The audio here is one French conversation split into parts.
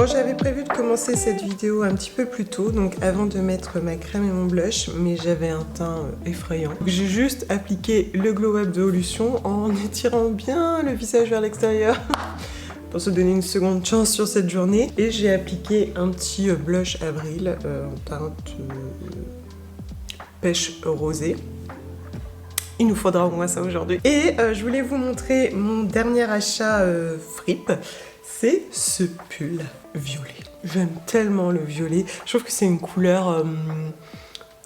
Bon, j'avais prévu de commencer cette vidéo un petit peu plus tôt, donc avant de mettre ma crème et mon blush, mais j'avais un teint effrayant. J'ai juste appliqué le Glow Up de Olution en étirant bien le visage vers l'extérieur pour se donner une seconde chance sur cette journée. Et j'ai appliqué un petit blush Avril en teinte pêche rosée. Il nous faudra au moins ça aujourd'hui. Et je voulais vous montrer mon dernier achat fripe. C'est ce pull violet. J'aime tellement le violet. Je trouve que c'est une couleur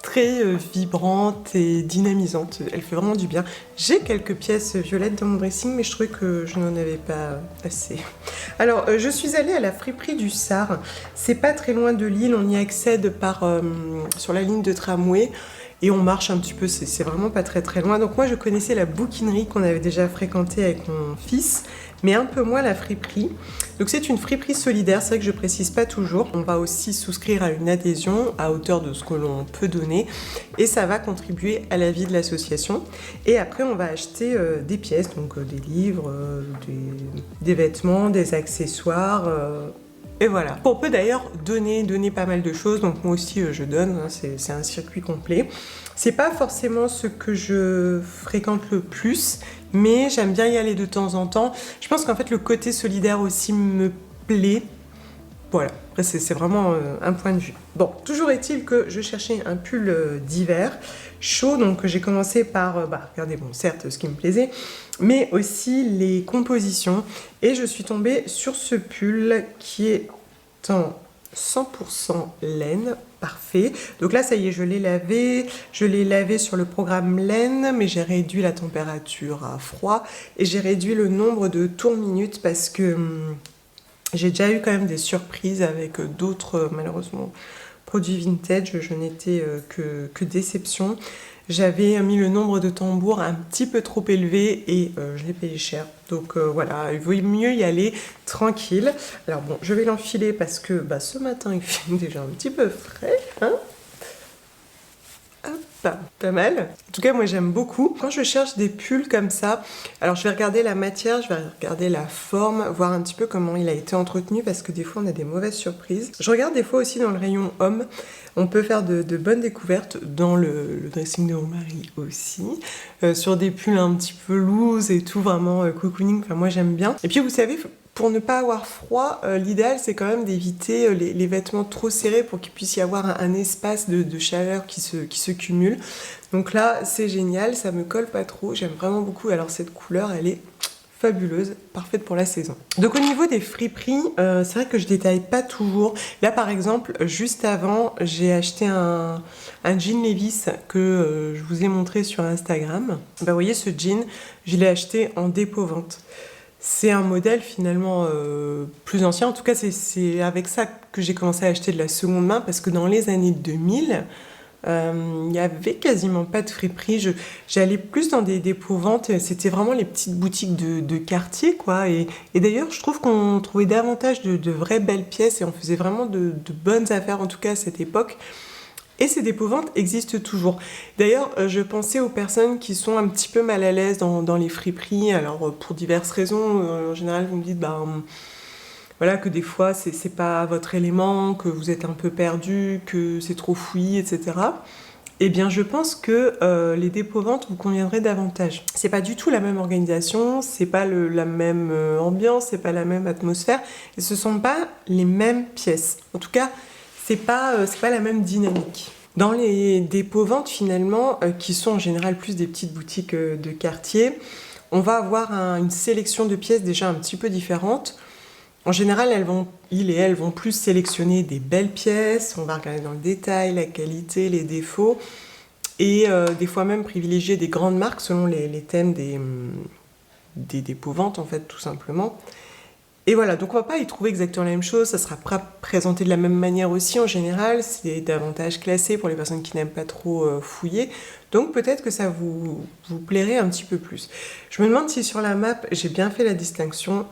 très vibrante et dynamisante. Elle fait vraiment du bien. J'ai quelques pièces violettes dans mon dressing, mais je trouvais que je n'en avais pas assez. Alors, je suis allée à la friperie du Sar. C'est pas très loin de Lille. On y accède sur la ligne de tramway. Et on marche un petit peu, c'est vraiment pas très très loin. Donc moi je connaissais la bouquinerie qu'on avait déjà fréquentée avec mon fils, mais un peu moins la friperie. Donc c'est une friperie solidaire, c'est vrai que je précise pas toujours. On va aussi souscrire à une adhésion à hauteur de ce que l'on peut donner et ça va contribuer à la vie de l'association. Et après on va acheter des pièces, donc des livres, des vêtements, des accessoires. Et voilà. On peut d'ailleurs donner pas mal de choses, donc moi aussi je donne, hein, c'est un circuit complet. C'est pas forcément ce que je fréquente le plus, mais j'aime bien y aller de temps en temps. Je pense qu'en fait le côté solidaire aussi me plaît. Voilà, après c'est vraiment un point de vue. Bon, toujours est-il que je cherchais un pull d'hiver chaud, donc j'ai commencé par, regardez, bon, certes, ce qui me plaisait, mais aussi les compositions. Et je suis tombée sur ce pull qui est en 100% laine, parfait. Donc là, ça y est, je l'ai lavé sur le programme laine, mais j'ai réduit la température à froid et j'ai réduit le nombre de tours minutes parce que j'ai déjà eu quand même des surprises avec d'autres, malheureusement, produits vintage. Je n'étais que déception. J'avais mis le nombre de tambours un petit peu trop élevé et je l'ai payé cher. Donc voilà, il vaut mieux y aller tranquille. Alors bon, je vais l'enfiler parce que ce matin il fait déjà un petit peu frais, hein. Hop, pas mal. En tout cas, moi j'aime beaucoup. Quand je cherche des pulls comme ça, alors je vais regarder la matière, je vais regarder la forme, voir un petit peu comment il a été entretenu parce que des fois on a des mauvaises surprises. Je regarde des fois aussi dans le rayon homme. On peut faire de bonnes découvertes dans le dressing de mon mari aussi, sur des pulls un petit peu loose et tout, vraiment cocooning. Enfin, moi j'aime bien. Et puis vous savez, pour ne pas avoir froid, l'idéal c'est quand même d'éviter les vêtements trop serrés pour qu'il puisse y avoir un espace de chaleur qui se cumule. Donc là c'est génial, ça me colle pas trop, j'aime vraiment beaucoup. Alors cette couleur elle est fabuleuse, parfaite pour la saison. Donc au niveau des friperies, c'est vrai que je détaille pas toujours. Là par exemple, juste avant, j'ai acheté un jean Levi's que je vous ai montré sur Instagram. Vous voyez ce jean, je l'ai acheté en dépôt-vente. C'est un modèle finalement plus ancien. En tout cas, c'est avec ça que j'ai commencé à acheter de la seconde main parce que dans les années 2000, il n'y avait quasiment pas de friperie. J'allais plus dans des dépôts-ventes. C'était vraiment les petites boutiques de quartier, quoi. Et d'ailleurs, je trouve qu'on trouvait davantage de vraies belles pièces et on faisait vraiment de bonnes affaires, en tout cas à cette époque. Et ces dépôts-ventes existent toujours. D'ailleurs, je pensais aux personnes qui sont un petit peu mal à l'aise dans les friperies. Alors, pour diverses raisons, en général, vous me dites, voilà, que des fois, c'est pas votre élément, que vous êtes un peu perdu, que c'est trop fouillis, etc. Eh bien, je pense que les dépôts-ventes vous conviendraient davantage. C'est pas du tout la même organisation, c'est pas la même ambiance, c'est pas la même atmosphère, et ce sont pas les mêmes pièces. En tout cas, c'est pas la même dynamique. Dans les dépôts-ventes, finalement, qui sont en général plus des petites boutiques de quartier, on va avoir une sélection de pièces déjà un petit peu différente. En général, ils et elles vont plus sélectionner des belles pièces, on va regarder dans le détail, la qualité, les défauts, et des fois même privilégier des grandes marques selon les thèmes des dépôts-ventes, en fait, tout simplement. Et voilà, donc on va pas y trouver exactement la même chose, ça sera pas présenté de la même manière aussi en général, c'est davantage classé pour les personnes qui n'aiment pas trop fouiller, donc peut-être que ça vous plairait un petit peu plus. Je me demande si sur la map j'ai bien fait la distinction,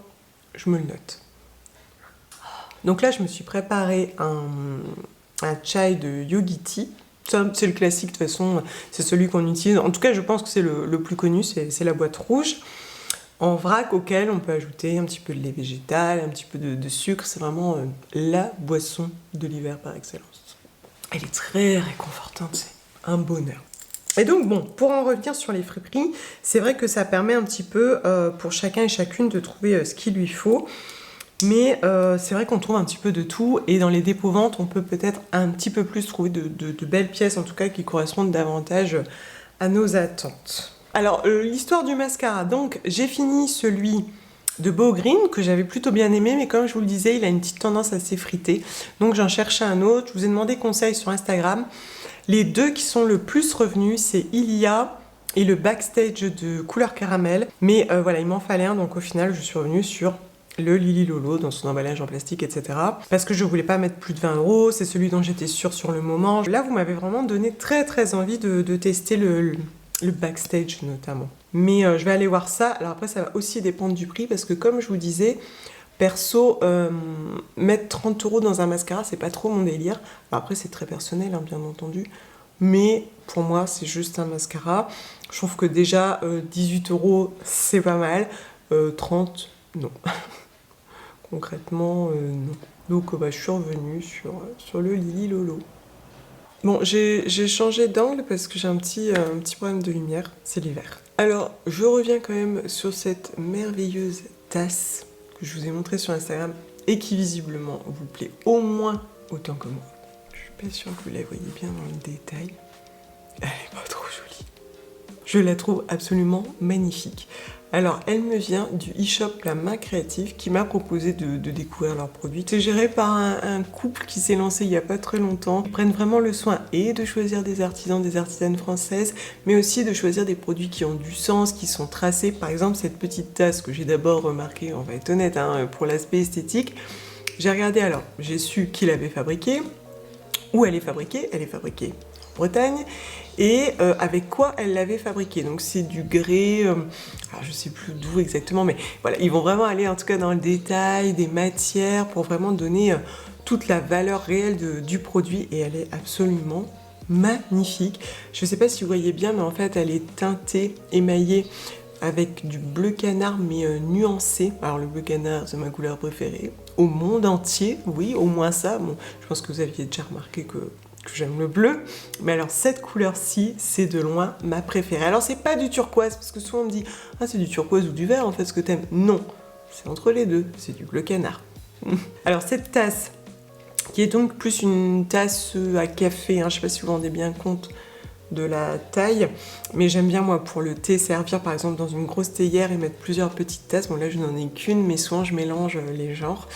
je me le note. Donc là je me suis préparé un chai de Yogi Tea. C'est le classique de toute façon, c'est celui qu'on utilise, en tout cas je pense que c'est le plus connu, c'est la boîte rouge. en vrac auquel on peut ajouter un petit peu de lait végétal, un petit peu de sucre. C'est vraiment la boisson de l'hiver par excellence. Elle est très réconfortante, c'est un bonheur. Et donc bon, pour en revenir sur les friperies, c'est vrai que ça permet un petit peu pour chacun et chacune de trouver ce qu'il lui faut. Mais c'est vrai qu'on trouve un petit peu de tout, et dans les dépôts-ventes, on peut peut-être un petit peu plus trouver de belles pièces, en tout cas qui correspondent davantage à nos attentes. Alors, l'histoire du mascara, donc j'ai fini celui de Beau Green, que j'avais plutôt bien aimé, mais comme je vous le disais, il a une petite tendance à s'effriter, donc j'en cherchais un autre. Je vous ai demandé conseil sur Instagram. Les deux qui sont le plus revenus, c'est Ilia et le Backstage de couleur caramel, mais voilà, il m'en fallait un, donc au final, je suis revenue sur le Lily Lolo dans son emballage en plastique, etc. Parce que je voulais pas mettre plus de 20 €, c'est celui dont j'étais sûre sur le moment. Là, vous m'avez vraiment donné très envie de tester le Backstage notamment. Mais je vais aller voir ça. Alors après, ça va aussi dépendre du prix, parce que comme je vous disais, perso, mettre 30 € dans un mascara, c'est pas trop mon délire. Alors après, c'est très personnel, hein, bien entendu. Mais pour moi, c'est juste un mascara. Je trouve que déjà, 18 €, c'est pas mal. 30, non. Concrètement, non. Donc je suis revenue sur le Lily Lolo. Bon, j'ai changé d'angle parce que j'ai un petit problème de lumière, c'est l'hiver. Alors, je reviens quand même sur cette merveilleuse tasse que je vous ai montrée sur Instagram et qui visiblement vous plaît au moins autant que moi. Je suis pas sûre que vous la voyez bien dans le détail. Elle est pas trop jolie. Je la trouve absolument magnifique. Alors, elle me vient du e-shop La Main Créative qui m'a proposé de découvrir leurs produits. C'est géré par un couple qui s'est lancé il n'y a pas très longtemps. Ils prennent vraiment le soin et de choisir des artisans, des artisanes françaises, mais aussi de choisir des produits qui ont du sens, qui sont tracés. Par exemple, cette petite tasse que j'ai d'abord remarquée, on va être honnête, hein, pour l'aspect esthétique. J'ai regardé, alors, j'ai su qui l'avait fabriquée, où elle est fabriquée en Bretagne, et avec quoi elle l'avait fabriqué. Donc c'est du grès, alors je sais plus d'où exactement, mais voilà, ils vont vraiment aller en tout cas dans le détail des matières pour vraiment donner toute la valeur réelle du produit, et elle est absolument magnifique. Je sais pas si vous voyez bien, mais en fait elle est teintée, émaillée avec du bleu canard, mais nuancé. Alors le bleu canard, c'est ma couleur préférée au monde entier, oui, au moins ça. Bon, je pense que vous aviez déjà remarqué que j'aime le bleu, mais alors cette couleur-ci, c'est de loin ma préférée. Alors c'est pas du turquoise, parce que souvent on me dit « Ah, c'est du turquoise ou du vert en fait ce que t'aimes ». Non, c'est entre les deux, c'est du bleu canard. Alors cette tasse, qui est donc plus une tasse à café, hein, je sais pas si vous vous rendez bien compte de la taille, mais j'aime bien moi pour le thé servir par exemple dans une grosse théière et mettre plusieurs petites tasses. Bon là je n'en ai qu'une, mais souvent je mélange les genres.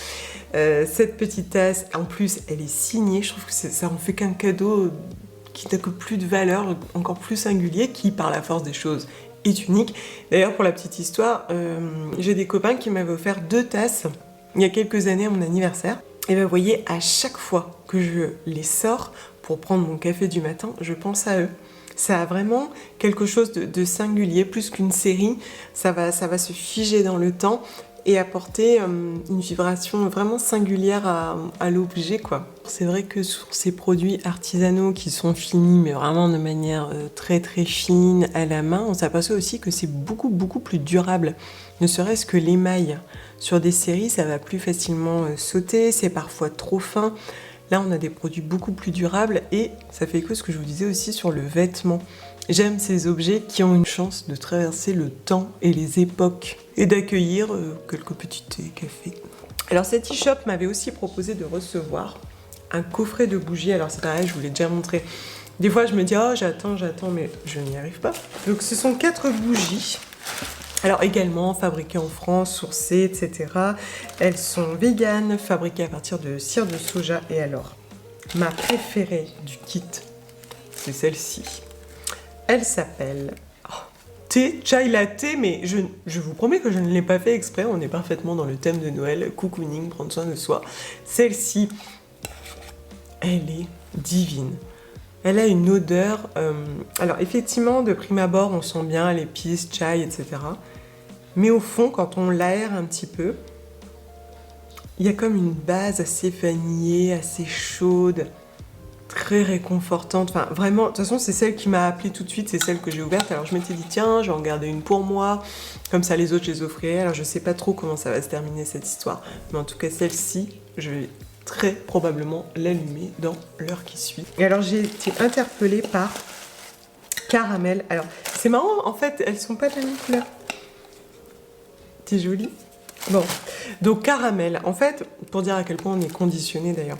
Cette petite tasse, en plus elle est signée, je trouve que ça en fait qu'un cadeau qui n'a que plus de valeur, encore plus singulier, qui par la force des choses est unique. D'ailleurs pour la petite histoire, j'ai des copains qui m'avaient offert 2 tasses il y a quelques années à mon anniversaire. Et bien vous voyez, à chaque fois que je les sors pour prendre mon café du matin, je pense à eux. Ça a vraiment quelque chose de singulier, plus qu'une série. Ça va se figer dans le temps et apporter une vibration vraiment singulière à l'objet, quoi. C'est vrai que sur ces produits artisanaux qui sont finis, mais vraiment de manière très fine, à la main, on s'aperçoit aussi que c'est beaucoup plus durable. Ne serait-ce que l'émail. Sur des séries, ça va plus facilement sauter, c'est parfois trop fin. Là, on a des produits beaucoup plus durables, et ça fait écho à ce que je vous disais aussi sur le vêtement. J'aime ces objets qui ont une chance de traverser le temps et les époques et d'accueillir quelques petits thés, cafés. Alors cet e-shop m'avait aussi proposé de recevoir un coffret de bougies. Alors c'est pareil, je vous l'ai déjà montré. Des fois je me dis oh j'attends, mais je n'y arrive pas. Donc ce sont 4 bougies. Alors également fabriquées en France, sourcées, etc. Elles sont véganes, fabriquées à partir de cire de soja. Et alors, ma préférée du kit, c'est celle-ci. Elle s'appelle thé, chai latte, mais je vous promets que je ne l'ai pas fait exprès. On est parfaitement dans le thème de Noël, cocooning, prendre soin de soi. Celle-ci, elle est divine. Elle a une odeur, alors effectivement, de prime abord, on sent bien l'épice, chai, etc. Mais au fond, quand on l'aère un petit peu, il y a comme une base assez vanillée, assez chaude. très réconfortante. Enfin, vraiment, de toute façon, c'est celle qui m'a appelée tout de suite, c'est celle que j'ai ouverte. Alors, je m'étais dit, tiens, je vais en garder une pour moi. Comme ça, les autres, je les offrirai. Alors, je sais pas trop comment ça va se terminer, cette histoire. Mais en tout cas, celle-ci, je vais très probablement l'allumer dans l'heure qui suit. Et alors, j'ai été interpellée par Caramel. Alors, c'est marrant, en fait, elles sont pas de la même couleur. C'est joli. Bon, donc Caramel. En fait, pour dire à quel point on est conditionné d'ailleurs.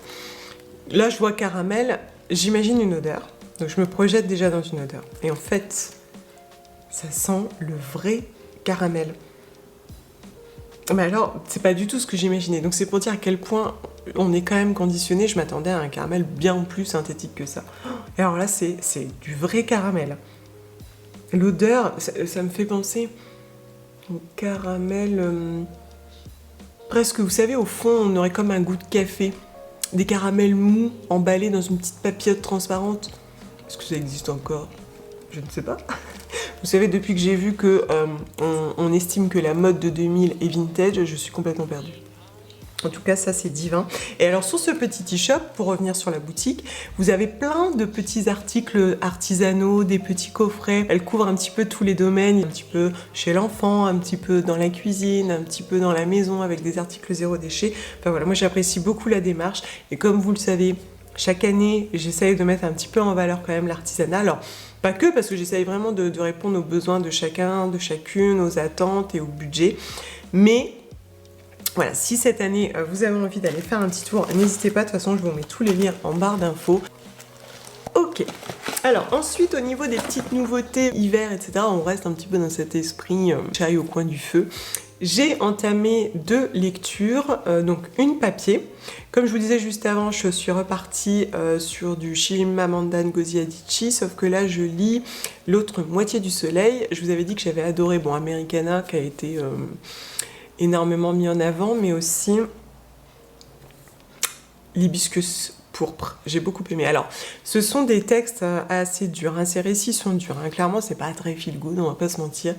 Là, je vois Caramel, j'imagine une odeur. Donc, je me projette déjà dans une odeur. Et en fait, ça sent le vrai caramel. Mais alors, c'est pas du tout ce que j'imaginais. Donc, c'est pour dire à quel point on est quand même conditionné. Je m'attendais à un caramel bien plus synthétique que ça. Et alors là, c'est du vrai caramel. L'odeur, ça me fait penser au caramel... presque, vous savez, au fond, on aurait comme un goût de café. Des caramels mous emballés dans une petite papillote transparente. Est-ce que ça existe encore? Je ne sais pas. Vous savez, depuis que j'ai vu que on estime que la mode de 2000 est vintage, je suis complètement perdue. En tout cas, ça, c'est divin. Et alors, sur ce petit e-shop, pour revenir sur la boutique, vous avez plein de petits articles artisanaux, des petits coffrets. Elle couvre un petit peu tous les domaines, un petit peu chez l'enfant, un petit peu dans la cuisine, un petit peu dans la maison, avec des articles zéro déchet. Enfin voilà, moi, j'apprécie beaucoup la démarche. Et comme vous le savez, chaque année, j'essaye de mettre un petit peu en valeur quand même l'artisanat. Alors, pas que, parce que j'essaye vraiment de répondre aux besoins de chacun, de chacune, aux attentes et au budget. Mais... voilà, si cette année vous avez envie d'aller faire un petit tour, n'hésitez pas, de toute façon je vous mets tous les liens en barre d'infos. Ok, alors ensuite au niveau des petites nouveautés hiver, etc., on reste un petit peu dans cet esprit chai au coin du feu. J'ai entamé 2 lectures, donc une papier. Comme je vous disais juste avant, je suis repartie sur du Chimamanda Ngozi Adichie, sauf que là je lis L'autre moitié du soleil. Je vous avais dit que j'avais adoré, bon, Americana, qui a été... énormément mis en avant, mais aussi l'hibiscus pourpre. J'ai beaucoup aimé. Alors, ce sont des textes assez durs, hein. Ces récits sont durs, hein. Clairement, c'est pas très feel good, on va pas se mentir,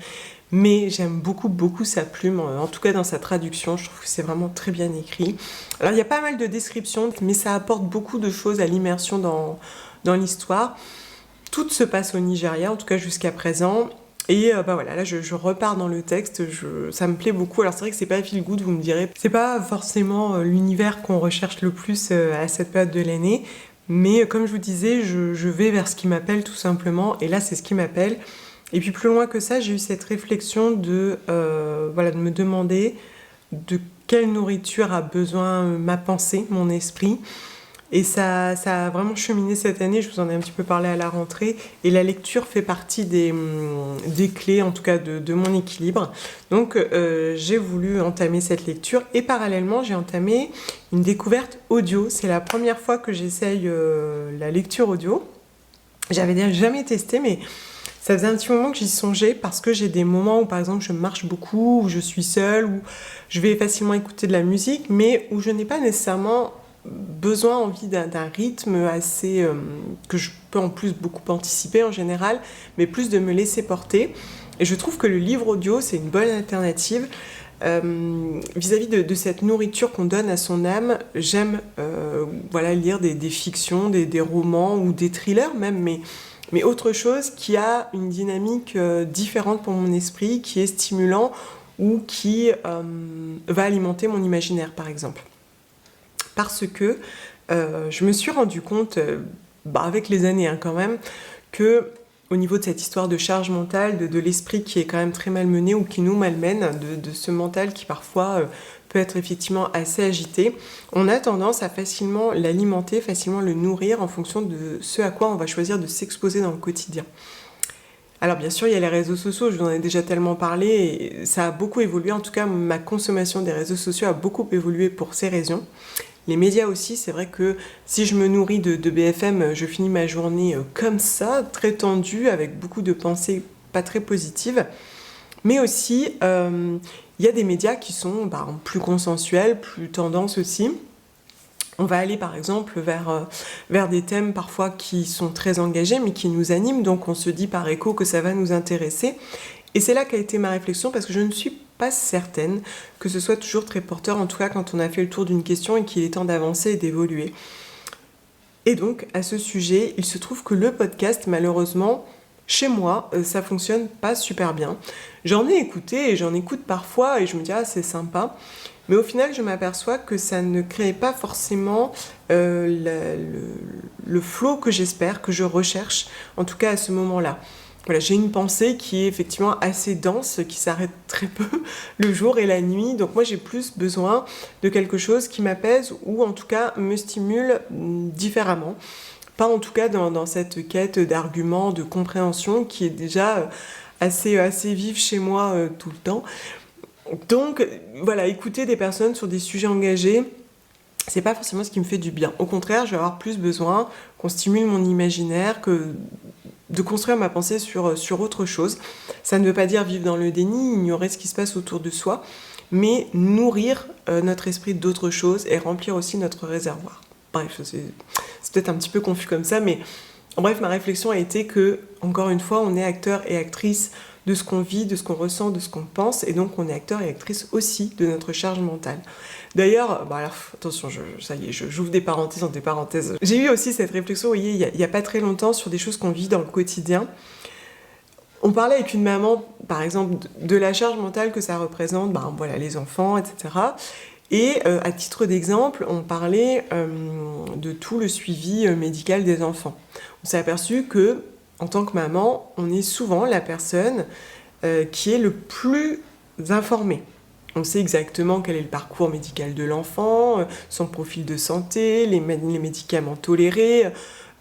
mais j'aime beaucoup sa plume, en tout cas dans sa traduction, je trouve que c'est vraiment très bien écrit. Alors, il y a pas mal de descriptions, mais ça apporte beaucoup de choses à l'immersion dans l'histoire. Tout se passe au Nigeria, en tout cas jusqu'à présent. Et bah voilà, là je repars dans le texte, ça me plaît beaucoup. Alors c'est vrai que c'est pas feel good, vous me direz, c'est pas forcément l'univers qu'on recherche le plus à cette période de l'année, mais comme je vous disais, je vais vers ce qui m'appelle tout simplement, et là c'est ce qui m'appelle. Et puis plus loin que ça, j'ai eu cette réflexion de me demander de quelle nourriture a besoin ma pensée, mon esprit. Et ça a vraiment cheminé cette année, je vous en ai un petit peu parlé à la rentrée, et la lecture fait partie des clés, en tout cas de mon équilibre. Donc j'ai voulu entamer cette lecture, et parallèlement j'ai entamé une découverte audio. C'est la première fois que j'essaye la lecture audio. J'avais déjà jamais testé, mais ça faisait un petit moment que j'y songeais, parce que j'ai des moments où par exemple je marche beaucoup, où je suis seule, où je vais facilement écouter de la musique, mais où je n'ai pas nécessairement... envie d'un rythme assez que je peux en plus beaucoup anticiper en général, mais plus de me laisser porter. Et je trouve que le livre audio c'est une bonne alternative vis-à-vis de cette nourriture qu'on donne à son âme. J'aime lire des fictions, des romans ou des thrillers même, mais autre chose qui a une dynamique différente pour mon esprit, qui est stimulant ou qui va alimenter mon imaginaire par exemple. Parce que je me suis rendu compte, avec les années quand même, que au niveau de cette histoire de charge mentale, de l'esprit qui est quand même très malmené ou qui nous malmène, de ce mental qui parfois peut être effectivement assez agité, on a tendance à facilement l'alimenter, facilement le nourrir en fonction de ce à quoi on va choisir de s'exposer dans le quotidien. Alors bien sûr, il y a les réseaux sociaux, je vous en ai déjà tellement parlé, et ça a beaucoup évolué, en tout cas ma consommation des réseaux sociaux a beaucoup évolué pour ces raisons. Les médias aussi, c'est vrai que si je me nourris de BFM, je finis ma journée comme ça, très tendue, avec beaucoup de pensées pas très positives. Mais aussi, il y a des médias qui sont plus consensuels, plus tendance aussi. On va aller par exemple vers des thèmes parfois qui sont très engagés, mais qui nous animent, donc on se dit par écho que ça va nous intéresser. Et c'est là qu'a été ma réflexion, parce que je ne suis pas certaine que ce soit toujours très porteur, en tout cas quand on a fait le tour d'une question et qu'il est temps d'avancer et d'évoluer. Et donc, à ce sujet, il se trouve que le podcast, malheureusement, chez moi, ça fonctionne pas super bien. J'en ai écouté et j'en écoute parfois et je me dis, ah, c'est sympa. Mais au final, je m'aperçois que ça ne crée pas forcément le flow que j'espère, que je recherche, en tout cas à ce moment-là. Voilà, j'ai une pensée qui est effectivement assez dense, qui s'arrête très peu le jour et la nuit. Donc moi, j'ai plus besoin de quelque chose qui m'apaise ou en tout cas me stimule différemment. Pas en tout cas dans cette quête d'arguments, de compréhension qui est déjà assez vive chez moi tout le temps. Donc voilà, écouter des personnes sur des sujets engagés, c'est pas forcément ce qui me fait du bien. Au contraire, je vais avoir plus besoin qu'on stimule mon imaginaire, que de construire ma pensée sur autre chose. Ça ne veut pas dire vivre dans le déni, ignorer ce qui se passe autour de soi, mais nourrir notre esprit d'autres choses et remplir aussi notre réservoir. Bref, c'est peut-être un petit peu confus comme ça, mais en bref, ma réflexion a été que, encore une fois, on est acteur et actrice de ce qu'on vit, de ce qu'on ressent, de ce qu'on pense, et donc on est acteur et actrice aussi de notre charge mentale. D'ailleurs, attention, ça y est, j'ouvre des parenthèses dans des parenthèses. J'ai eu aussi cette réflexion, vous voyez, il y a pas très longtemps, sur des choses qu'on vit dans le quotidien. On parlait avec une maman, par exemple, de la charge mentale que ça représente, les enfants, etc. Et à titre d'exemple, on parlait de tout le suivi médical des enfants. On s'est aperçu que, en tant que maman, on est souvent la personne qui est le plus informée. On sait exactement quel est le parcours médical de l'enfant, son profil de santé, les médicaments tolérés,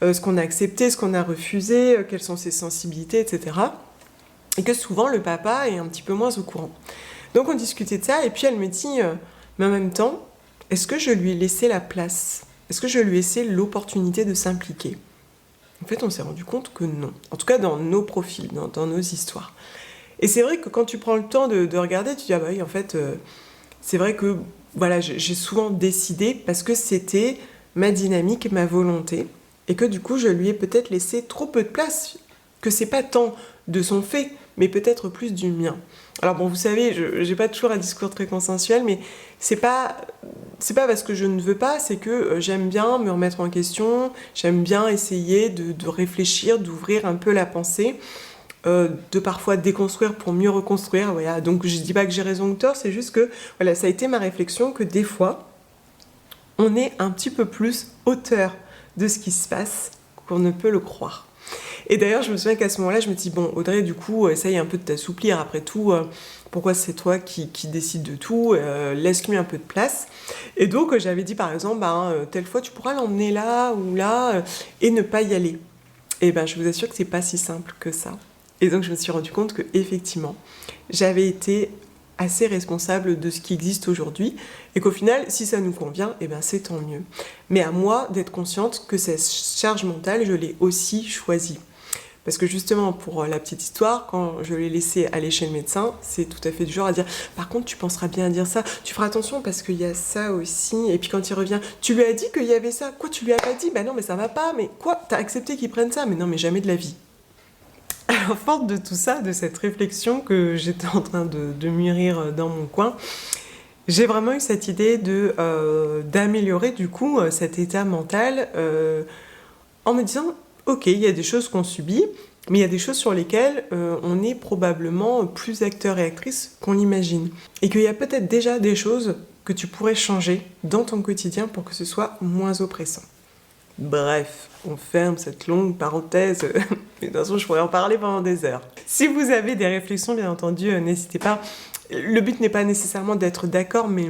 ce qu'on a accepté, ce qu'on a refusé, quelles sont ses sensibilités, etc. Et que souvent, le papa est un petit peu moins au courant. Donc on discutait de ça, et puis elle me dit, mais en même temps, est-ce que je lui ai laissé la place ? Est-ce que je lui ai laissé l'opportunité de s'impliquer ? En fait, on s'est rendu compte que non. En tout cas, dans nos profils, dans nos histoires. Et c'est vrai que quand tu prends le temps de regarder, tu dis, ah bah oui, en fait, c'est vrai que voilà, j'ai souvent décidé parce que c'était ma dynamique, ma volonté, et que du coup, je lui ai peut-être laissé trop peu de place, que c'est pas tant de son fait, mais peut-être plus du mien. Alors bon, vous savez, j'ai pas toujours un discours très consensuel, mais c'est pas parce que je ne veux pas, c'est que j'aime bien me remettre en question, j'aime bien essayer de réfléchir, d'ouvrir un peu la pensée, de parfois déconstruire pour mieux reconstruire. Voilà. Donc je dis pas que j'ai raison ou tort, c'est juste que voilà, ça a été ma réflexion que des fois, on est un petit peu plus auteur de ce qui se passe qu'on ne peut le croire. Et d'ailleurs, je me souviens qu'à ce moment-là, je me dis, bon, Audrey, du coup, essaye un peu de t'assouplir. Après tout, pourquoi c'est toi qui décide de tout ? Laisse-lui un peu de place. Et donc, j'avais dit, par exemple, telle fois, tu pourras l'emmener là ou là et ne pas y aller. Et je vous assure que c'est pas si simple que ça. Et donc, je me suis rendu compte que effectivement, j'avais été assez responsable de ce qui existe aujourd'hui, et qu'au final, si ça nous convient, c'est tant mieux. Mais à moi d'être consciente que cette charge mentale, je l'ai aussi choisie. Parce que justement, pour la petite histoire, quand je l'ai laissé aller chez le médecin, c'est tout à fait du genre à dire « Par contre, tu penseras bien à dire ça, tu feras attention parce qu'il y a ça aussi. » Et puis quand il revient, « Tu lui as dit qu'il y avait ça ? Quoi, tu lui as pas dit ? Non, mais ça va pas. Mais quoi ? T'as accepté qu'il prenne ça ? Mais non, mais jamais de la vie. » Alors, forte de tout ça, de cette réflexion que j'étais en train de mûrir dans mon coin, j'ai vraiment eu cette idée d'améliorer du coup cet état mental en me disant « Ok, il y a des choses qu'on subit, mais il y a des choses sur lesquelles on est probablement plus acteur et actrice qu'on l'imagine. Et qu'il y a peut-être déjà des choses que tu pourrais changer dans ton quotidien pour que ce soit moins oppressant. » Bref, on ferme cette longue parenthèse. Mais de toute façon, je pourrais en parler pendant des heures. Si vous avez des réflexions, bien entendu, n'hésitez pas. Le but n'est pas nécessairement d'être d'accord, mais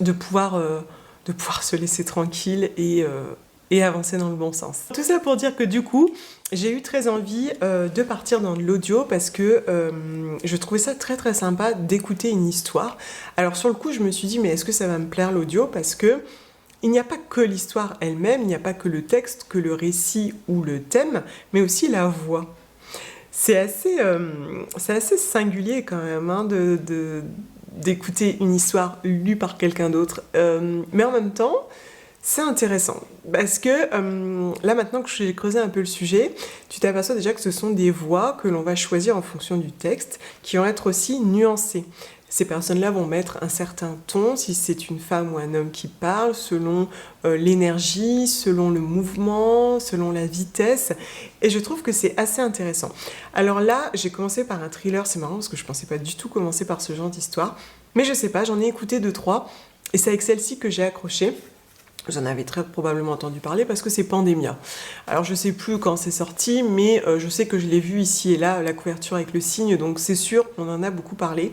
de pouvoir se laisser tranquille et avancer dans le bon sens. Tout ça pour dire que du coup, j'ai eu très envie de partir dans de l'audio parce que je trouvais ça très très sympa d'écouter une histoire. Alors sur le coup, je me suis dit, mais est-ce que ça va me plaire l'audio ? Parce que il n'y a pas que l'histoire elle-même, il n'y a pas que le texte, que le récit ou le thème, mais aussi la voix. C'est assez singulier quand même d'écouter une histoire lue par quelqu'un d'autre. Mais en même temps, c'est intéressant. Parce que là, maintenant que j'ai creusé un peu le sujet, tu t'aperçois déjà que ce sont des voix que l'on va choisir en fonction du texte, qui vont être aussi nuancées. Ces personnes-là vont mettre un certain ton, si c'est une femme ou un homme qui parle, selon l'énergie, selon le mouvement, selon la vitesse. Et je trouve que c'est assez intéressant. Alors là, j'ai commencé par un thriller, c'est marrant parce que je pensais pas du tout commencer par ce genre d'histoire. Mais je sais pas, j'en ai écouté 2-3 et c'est avec celle-ci que j'ai accroché. J'en avais très probablement entendu parler parce que c'est Pandemia. Alors je sais plus quand c'est sorti, mais je sais que je l'ai vu ici et là, la couverture avec le signe, donc c'est sûr qu'on en a beaucoup parlé.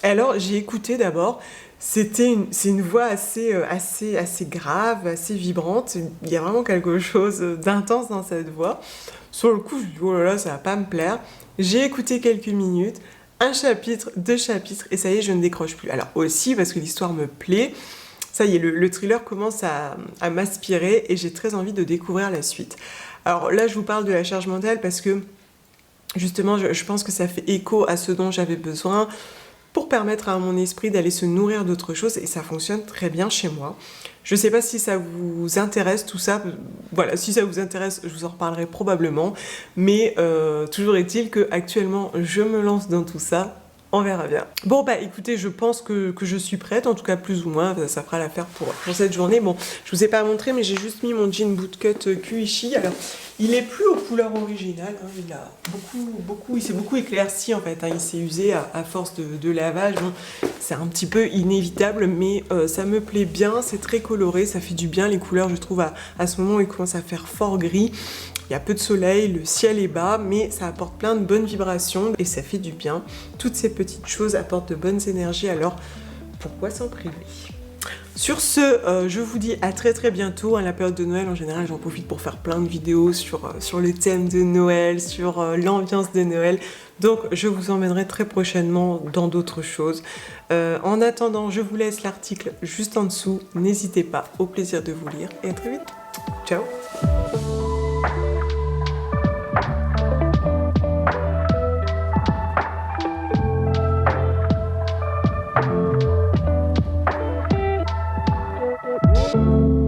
Alors j'ai écouté d'abord, c'est une voix assez grave, assez vibrante, il y a vraiment quelque chose d'intense dans cette voix. Sur le coup, je me dis oh là là, ça va pas me plaire. J'ai écouté quelques minutes, un chapitre, 2 chapitres, et ça y est, je ne décroche plus. Alors aussi parce que l'histoire me plaît, ça y est, le thriller commence à m'aspirer et j'ai très envie de découvrir la suite. Alors là, je vous parle de la charge mentale parce que justement, je pense que ça fait écho à ce dont j'avais besoin pour permettre à mon esprit d'aller se nourrir d'autres choses et ça fonctionne très bien chez moi. Je sais pas si ça vous intéresse tout ça, voilà, si ça vous intéresse, je vous en reparlerai probablement, mais toujours est-il que actuellement je me lance dans tout ça. On verra bien. Bon bah écoutez, je pense que je suis prête, en tout cas plus ou moins, ça fera l'affaire pour cette journée. Bon, je vous ai pas montré, mais j'ai juste mis mon jean bootcut Kuishi. Alors, il est plus aux couleurs originales, hein, il a il s'est beaucoup éclairci en fait, hein, il s'est usé à force de lavage. Bon, c'est un petit peu inévitable, mais ça me plaît bien, c'est très coloré, ça fait du bien les couleurs, je trouve, à ce moment où il commence à faire fort gris. Il y a peu de soleil, le ciel est bas, mais ça apporte plein de bonnes vibrations et ça fait du bien. Toutes ces petites choses apportent de bonnes énergies, alors pourquoi s'en priver ? Sur ce, je vous dis à très très bientôt. À la période de Noël, en général, j'en profite pour faire plein de vidéos sur le thème de Noël, sur l'ambiance de Noël. Donc, je vous emmènerai très prochainement dans d'autres choses. En attendant, je vous laisse l'article juste en dessous. N'hésitez pas, au plaisir de vous lire et à très vite. Ciao! Thank you.